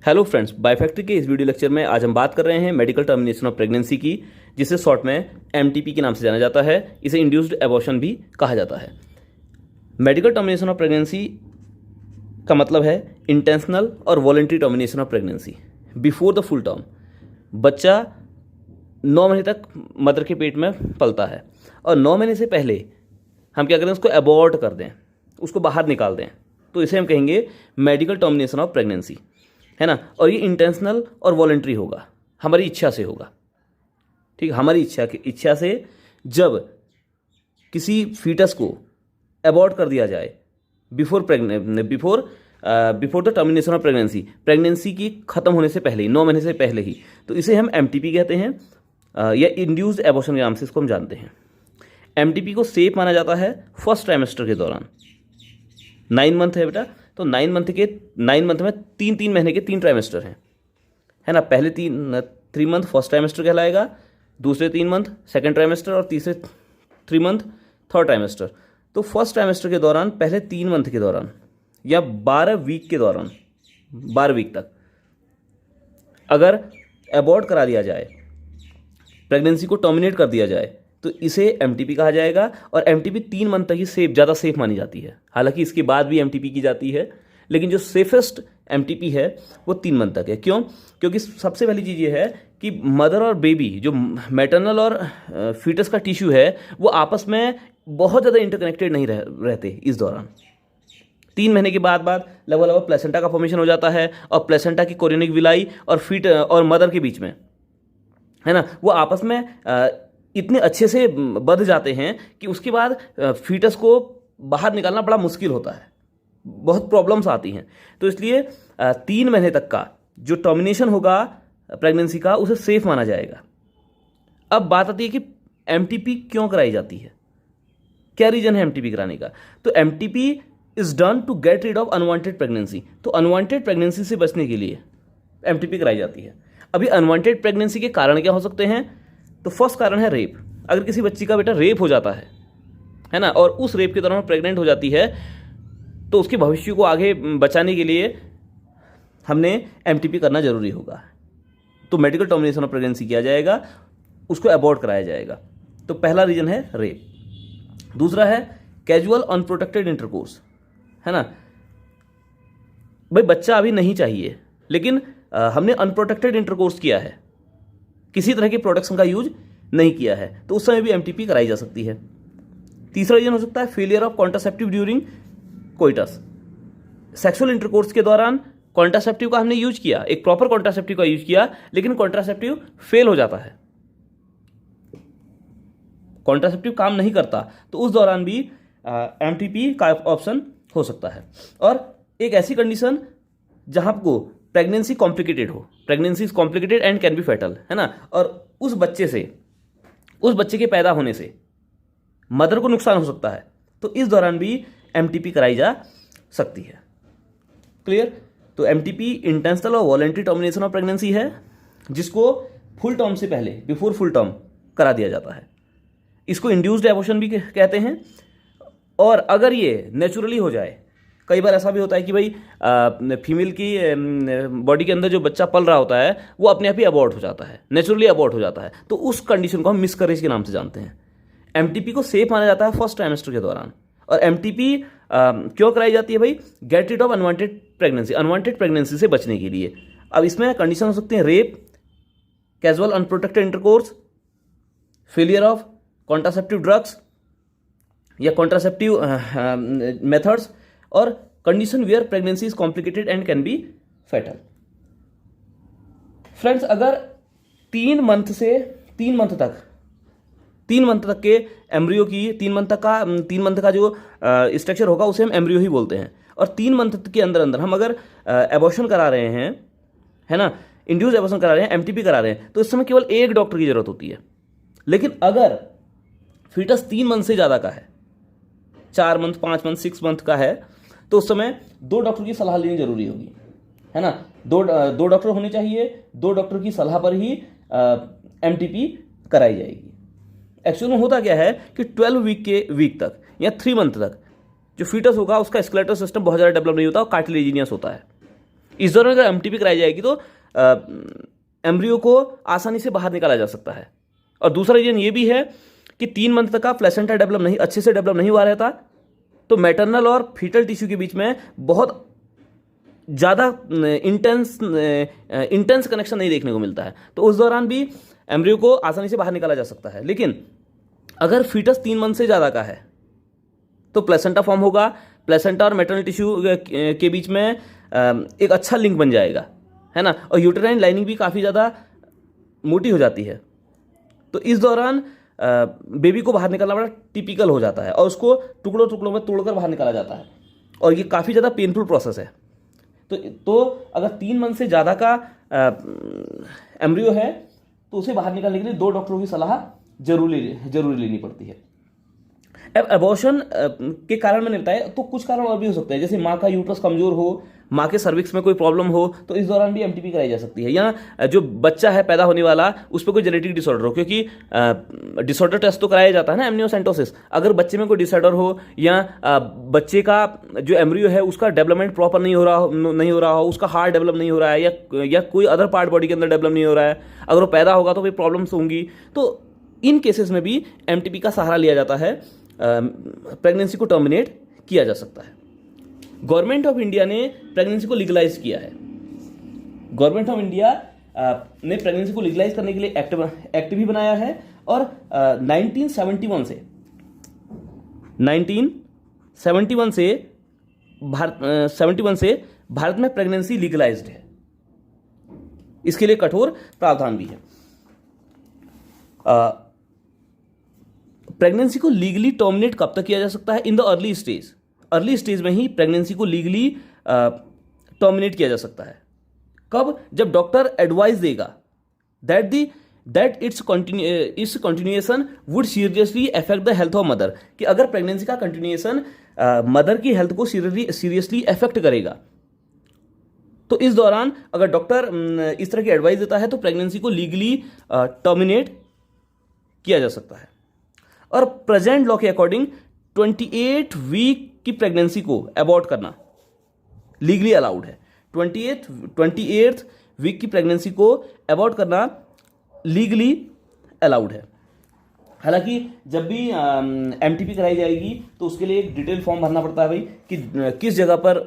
Hello friends, बायोफैक्ट्री के इस video lecture में आज हम बात कर रहे हैं मेडिकल टर्मिनेशन ऑफ प्रेगनेंसी की, जिसे शॉर्ट में एमटीपी के नाम से जाना जाता है। इसे इंड्यूस्ड एबॉर्शन भी कहा जाता है। मेडिकल टर्मिनेशन ऑफ प्रेगनेंसी का मतलब है इंटेंशनल और voluntary termination of pregnancy before the full term. बच्चा 9 महीने तक मदर के पेट में पलता है और 9 महीने से पहले हम क्या करें, उसको अबॉर्ट कर दें, उसको बाहर निकाल दें, तो इसे हम कहेंगे मेडिकल टर्मिनेशन ऑफ प्रेगनेंसी, है ना। और ये इंटेंशनल और वॉलंटरी होगा, हमारी इच्छा से होगा, ठीक है। हमारी इच्छा से जब किसी फीटस को अबॉर्ट कर दिया जाए before the termination of pregnancy की ख़त्म होने से पहले ही, 9 महीने से पहले ही, तो इसे हम एमटीपी कहते हैं, या इंड्यूस्ड एबॉर्शन के नाम से इसको हम जानते हैं। एमटीपी को सेफ माना जाता है फर्स्ट ट्राइमेस्टर के दौरान। 9 मंथ है बेटा, तो 9 मंथ में 3 महीने के 3 ट्राइमेस्टर हैं, है ना। पहले 3 मंथ फर्स्ट ट्राइमेस्टर कहलाएगा, दूसरे 3 मंथ सेकंड ट्राइमेस्टर और तीसरे 3 मंथ थर्ड ट्राइमेस्टर। तो फर्स्ट ट्राइमेस्टर के दौरान, पहले 3 मंथ के दौरान या 12 वीक के दौरान, 12 वीक तक अगर एबॉर्ट करा दिया जाए, प्रेगनेंसी को टर्मिनेट कर दिया जाए, तो इसे एमटीपी कहा जाएगा। और एमटीपी 3 मंथ तक ही ज़्यादा सेफ मानी जाती है। हालांकि इसके बाद भी एमटीपी की जाती है, लेकिन जो सेफेस्ट एमटीपी है वो 3 मंथ तक है। क्यों? क्योंकि सबसे पहली चीज़ ये है कि मदर और बेबी, जो मैटरनल और फीटस का टिश्यू है, वो आपस में बहुत ज़्यादा इंटरकनेक्टेड नहीं रहते इस दौरान। 3 महीने के बाद लगभग प्लेसेंटा का फॉर्मेशन हो जाता है, और प्लेसेंटा की कोरियोनिक विलाई और मदर के बीच में, है ना, वो आपस में इतने अच्छे से बंध जाते हैं कि उसके बाद फीटस को बाहर निकालना बड़ा मुश्किल होता है, बहुत प्रॉब्लम्स आती हैं। तो इसलिए 3 महीने तक का जो टर्मिनेशन होगा प्रेगनेंसी का, उसे सेफ माना जाएगा। अब बात आती है कि एमटीपी क्यों कराई जाती है, क्या रीजन है एमटीपी कराने का। तो MTP is done to get rid of unwanted pregnancy. तो अनवांटेड प्रेगनेंसी से बचने के लिए एमटीपी कराई जाती है। अभी अनवांटेड प्रेगनेंसी के कारण क्या हो सकते हैं? तो फर्स्ट कारण है रेप। अगर किसी बच्ची का बेटा रेप हो जाता है ना, और उस रेप के दौरान प्रेग्नेंट हो जाती है, तो उसके भविष्य को आगे बचाने के लिए हमने एमटीपी करना जरूरी होगा। तो मेडिकल टर्मिनेशन ऑफ प्रेगनेंसी किया जाएगा, उसको अबॉर्ट कराया जाएगा। तो पहला रीजन है रेप। दूसरा है कैजुअल अनप्रोटेक्टेड इंटरकोर्स, है ना। भाई बच्चा अभी नहीं चाहिए, लेकिन हमने अनप्रोटेक्टेड इंटरकोर्स किया है, किसी तरह के प्रोटेक्शन का यूज नहीं किया है, तो उस समय भी एमटीपी कराई जा सकती है। तीसरा रीजन हो सकता है failure of contraceptive during coitus. Sexual intercourse के दौरान कॉन्ट्रासेप्टिव का हमने यूज किया, एक प्रॉपर कॉन्ट्रासेप्टिव का यूज किया, लेकिन कॉन्ट्रासेप्टिव फेल हो जाता है, कॉन्ट्रासेप्टिव काम नहीं करता, तो उस दौरान भी एमटीपी का ऑप्शन हो सकता है। और एक ऐसी कंडीशन जहां को प्रेगनेंसी कॉम्प्लिकेटेड हो, pregnancy is complicated and can be fatal, है ना, और उस बच्चे के पैदा होने से मदर को नुकसान हो सकता है, तो इस दौरान भी एमटीपी कराई जा सकती है। क्लियर? तो एमटीपी इंटेंशनल और वॉलंटरी टर्मिनेशन ऑफ प्रेगनेंसी है, जिसको फुल टर्म से पहले, बिफोर फुल टर्म करा दिया जाता है। इसको इंड्यूस्ड एबॉर्शन भी कहते हैं। और अगर ये नेचुरली हो जाए, कई बार ऐसा भी होता है कि भाई फीमेल की बॉडी के अंदर जो बच्चा पल रहा होता है, वो अपने आप ही अबॉर्ट हो जाता है, नेचुरली अबॉर्ट हो जाता है, तो उस कंडीशन को हम मिसकैरेज के नाम से जानते हैं। एमटीपी को सेफ माना जाता है फर्स्ट ट्राइमेस्टर के दौरान। और एमटीपी क्यों कराई जाती है भाई? Get rid of unwanted pregnancy से बचने के लिए। अब इसमें कंडीशन हो सकती है rape, casual unprotected intercourse, failure of contraceptive drugs या कॉन्ट्रासेप्टिव मेथड्स, और condition where pregnancy is complicated and can be fatal. Friends, अगर 3 मंथ तक के एम्ब्रियो की 3 मंथ का जो स्ट्रक्चर होगा, उसे हम एम्ब्रियो ही बोलते हैं। और 3 मंथ के अंदर हम अगर एबॉर्शन करा रहे हैं, है ना, इंड्यूस एबॉर्शन करा रहे हैं, एमटीपी करा रहे हैं, तो इस समय केवल एक डॉक्टर की जरूरत होती है। लेकिन अगर फीटस 3 मंथ से ज़्यादा का है, 4 मंथ, 5 मंथ, 6 मंथ का है, तो उस समय 2 डॉक्टर की सलाह लेनी जरूरी होगी, है ना। 2 डॉक्टर होने चाहिए, 2 डॉक्टर की सलाह पर ही एमटीपी कराई जाएगी। एक्चुअल में होता क्या है कि 12 वीक तक या 3 मंथ तक जो फीटस होगा, उसका स्केलेटल सिस्टम बहुत ज़्यादा डेवलप नहीं होता और कार्टिलेजिनियस होता है। इस दौरान अगर एमटीपी कराई जाएगी तो एम्ब्रियो को आसानी से बाहर निकाला जा सकता है। और दूसरा रीजन ये भी है कि 3 मंथ तक का प्लेसेंटा डेवलप नहीं अच्छे से डेवलप नहीं हुआ रहता, तो मैटरनल और फीटल टिश्यू के बीच में बहुत ज़्यादा इंटेंस कनेक्शन नहीं देखने को मिलता है, तो उस दौरान भी एम्ब्रियो को आसानी से बाहर निकाला जा सकता है। लेकिन अगर फीटस 3 मंथ से ज़्यादा का है तो प्लेसेंटा फॉर्म होगा, प्लेसेंटा और मैटरनल टिश्यू के बीच में एक अच्छा लिंक बन जाएगा, है ना, और यूटेराइन लाइनिंग भी काफ़ी ज़्यादा मोटी हो जाती है। तो इस दौरान बेबी को बाहर निकालना बड़ा टिपिकल हो जाता है और उसको टुकड़ों टुकड़ों में तोड़कर बाहर निकाला जाता है, और ये काफ़ी ज़्यादा पेनफुल प्रोसेस है। तो अगर 3 मंथ से ज़्यादा का एम्ब्रियो है तो उसे बाहर निकालने के लिए 2 डॉक्टरों की सलाह जरूरी लेनी पड़ती है। अब एबॉर्शन के कारण मैंने बताया, तो कुछ कारण और भी हो सकते हैं, जैसे माँ का यूट्रस कमजोर हो, माँ के सर्विक्स में कोई प्रॉब्लम हो, तो इस दौरान भी एमटीपी कराई जा सकती है। या जो बच्चा है पैदा होने वाला उस पर कोई जेनेटिक डिसऑर्डर हो, क्योंकि डिसऑर्डर टेस्ट तो कराया जाता है ना, एमनियोसेंटोसिस। अगर बच्चे में कोई डिसऑर्डर हो या बच्चे का जो एम्ब्रियो है उसका डेवलपमेंट प्रॉपर नहीं हो रहा हो, उसका हार्ट डेवलप नहीं हो रहा है, या कोई अदर पार्ट बॉडी के अंदर डेवलप नहीं हो रहा है, अगर वो पैदा होगा तो कोई प्रॉब्लम्स होंगी, तो इन केसेस में भी एमटीपी का सहारा लिया जाता है, प्रेगनेंसी को टर्मिनेट किया जा सकता है। गवर्नमेंट ऑफ इंडिया ने प्रेगनेंसी को लीगलाइज किया है। गवर्नमेंट ऑफ इंडिया ने प्रेगनेंसी को लीगलाइज करने के लिए एक्ट भी बनाया है, और 1971 से भारत में प्रेगनेंसी लीगलाइज्ड है। इसके लिए कठोर प्रावधान भी है। प्रेगनेंसी को लीगली टर्मिनेट कब तक किया जा सकता है? इन द अर्ली स्टेज में ही प्रेगनेंसी को लीगली टर्मिनेट किया जा सकता है। कब? जब डॉक्टर एडवाइस देगा that it's continuation would seriously affect the health of mother, कि अगर प्रेगनेंसी का कंटिन्यूएशन मदर की हेल्थ को सीरियसली अफेक्ट करेगा, तो इस दौरान अगर डॉक्टर इस तरह की एडवाइस देता है तो प्रेगनेंसी को लीगली टर्मिनेट किया जा सकता है। और प्रेजेंट लॉ के अकॉर्डिंग 28 वीक की प्रेगनेंसी को अबॉर्ट करना लीगली अलाउड है। 28th वीक की प्रेगनेंसी को अबॉर्ट करना लीगली अलाउड है। हालांकि जब भी एमटीपी कराई जाएगी तो उसके लिए एक डिटेल फॉर्म भरना पड़ता है भाई, कि किस जगह पर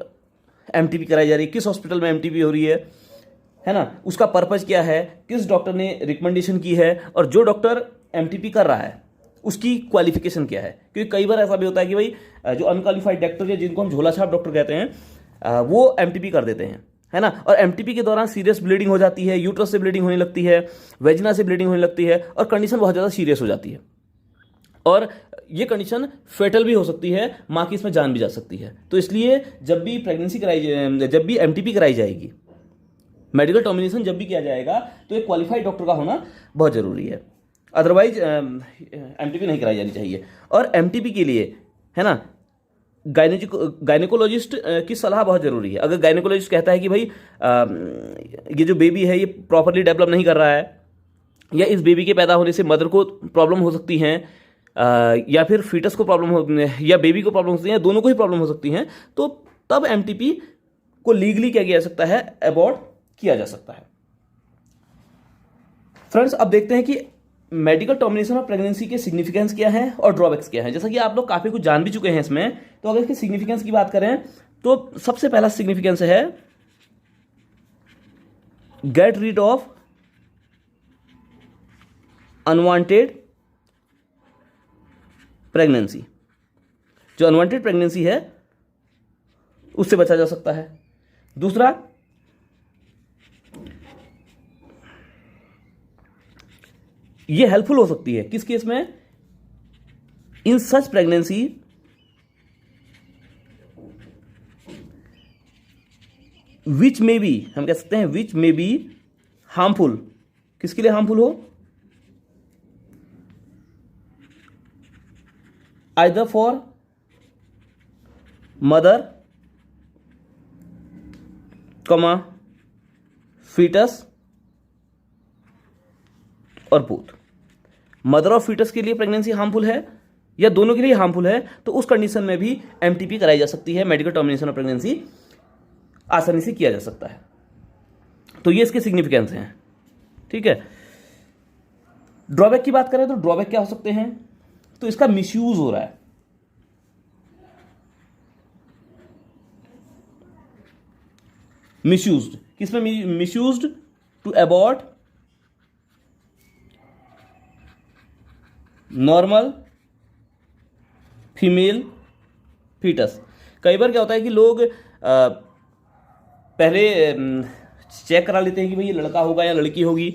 एमटीपी कराई जा रही है, किस हॉस्पिटल में एमटीपी हो रही है ना, उसका पर्पज क्या है, किस डॉक्टर ने रिकमेंडेशन की है, और जो डॉक्टर एमटीपी कर रहा है उसकी क्वालिफिकेशन क्या है। क्योंकि कई बार ऐसा भी होता है कि भाई जो अनक्वालिफाइड डॉक्टर या जिनको हम झोला छाप डॉक्टर कहते हैं वो एमटीपी कर देते हैं, है ना, और एमटीपी के दौरान सीरियस ब्लीडिंग हो जाती है, यूट्रस से ब्लीडिंग होने लगती है, वेजिना से ब्लीडिंग होने लगती है, और कंडीशन बहुत ज़्यादा सीरियस हो जाती है, और ये कंडीशन फेटल भी हो सकती है, माँ की इसमें जान भी जा सकती है। तो इसलिए जब भी एमटीपी कराई जाएगी, मेडिकल टर्मिनेशन जब भी किया जाएगा, तो एक क्वालिफाइड डॉक्टर का होना बहुत ज़रूरी है, अदरवाइज एमटीपी नहीं कराई जानी चाहिए। और एमटीपी के लिए, है ना, गायनेकोलॉजिस्ट की सलाह बहुत ज़रूरी है। अगर गायनेकोलॉजिस्ट कहता है कि भाई ये जो बेबी है ये प्रॉपरली डेवलप नहीं कर रहा है, या इस बेबी के पैदा होने से मदर को प्रॉब्लम हो सकती है, या फिर फीटस को प्रॉब्लम हो, या बेबी को प्रॉब्लम हो सकती है, या दोनों को ही प्रॉब्लम हो सकती है, तो तब एमटीपी को लीगली क्या किया जा सकता है, अबॉर्ट किया जा सकता है। फ्रेंड्स, अब देखते हैं कि मेडिकल टर्मिनेशन ऑफ प्रेगनेंसी के सिग्निफिकेंस क्या है और ड्रॉबैक्स क्या है। जैसा कि आप लोग काफ़ी कुछ जान भी चुके हैं इसमें, तो अगर इसके सिग्निफिकेंस की बात करें तो सबसे पहला सिग्निफिकेंस है get rid of unwanted pregnancy. जो अनवांटेड प्रेगनेंसी है उससे बचा जा सकता है। दूसरा, ये हेल्पफुल हो सकती है किस केस में? इन सच प्रेगनेंसी विच में बी, हम कह सकते हैं विच में बी हार्मफुल। किसके लिए हार्मफुल हो? आइदर फॉर मदर कमा फीटस और बोथ। मदर और फीटस के लिए प्रेगनेंसी हार्मफुल है या दोनों के लिए हार्मफुल है, तो उस कंडीशन में भी एमटीपी कराई जा सकती है, मेडिकल टर्मिनेशन ऑफ प्रेगनेंसी। आसानी से किया जा सकता है। तो ये इसके सिग्निफिकेंस हैं, ठीक है। ड्रॉबैक की बात करें तो ड्रॉबैक क्या हो सकते हैं, तो इसका मिसयूज हो रहा है। मिसयूज्ड, किसमें misused, to abort normal female foetus. कई बार क्या होता है कि लोग पहले चेक करा लेते हैं कि भाई ये लड़का होगा या लड़की होगी,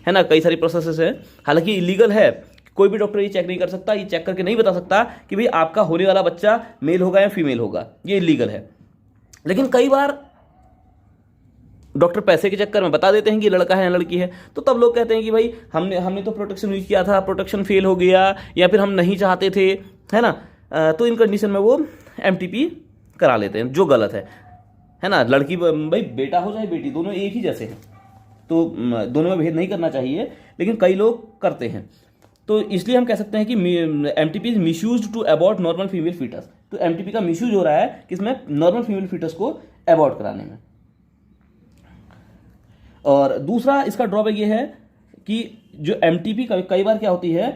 है ना, कई सारी प्रोसेसेस है। हालांकि इलीगल है, कोई भी डॉक्टर ये चेक नहीं कर सकता, ये चेक करके नहीं बता सकता कि भाई आपका होने वाला बच्चा मेल होगा या फीमेल होगा, ये इलीगल है। लेकिन कई बार डॉक्टर पैसे के चक्कर में बता देते हैं कि लड़का है या लड़की है, तो तब लोग कहते हैं कि भाई हमने तो प्रोटेक्शन यूज किया था, प्रोटेक्शन फेल हो गया, या फिर हम नहीं चाहते थे, है ना। तो इन कंडीशन में वो एमटीपी करा लेते हैं, जो गलत है ना। लड़की भाई बेटा हो चाहे बेटी, दोनों एक ही जैसे हैं, तो दोनों में भेद नहीं करना चाहिए, लेकिन कई लोग करते हैं। तो इसलिए हम कह सकते हैं कि MTP is misused to abort normal female foetus. तो एमटीपी का मिसयूज हो रहा है किसमें, नॉर्मल फीमेल फीटस को अबॉर्ट कराने में। और दूसरा इसका ड्रॉबैक ये है कि जो एमटीपी कई बार क्या होती है,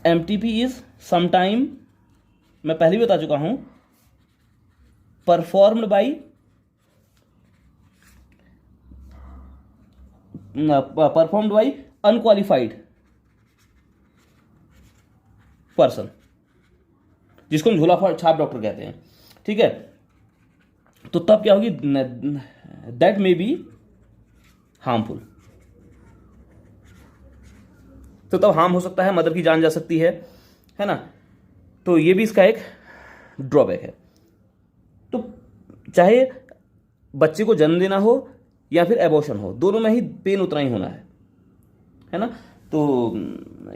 एमटीपी इज समटाइम, मैं पहले भी बता चुका हूं, परफॉर्म्ड बाई अनक्वालिफाइड पर्सन, जिसको हम झोला छाप डॉक्टर कहते हैं, ठीक है। तो तब क्या होगी, दैट मे बी हार्मफुल। तो तब हार्म हो सकता है, मदर की जान जा सकती है ना। तो ये भी इसका एक ड्रॉबैक है। तो चाहे बच्चे को जन्म देना हो या फिर एबॉर्शन हो, दोनों में ही पेन उतना ही होना है ना। तो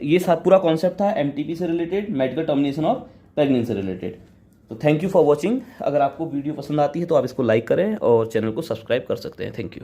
ये पूरा कॉन्सेप्ट था एमटीपी से related, medical termination of pregnancy से रिलेटेड। तो थैंक यू फॉर वॉचिंग। अगर आपको वीडियो पसंद आती है तो आप इसको लाइक करें और चैनल को सब्सक्राइब कर सकते हैं। Thank you.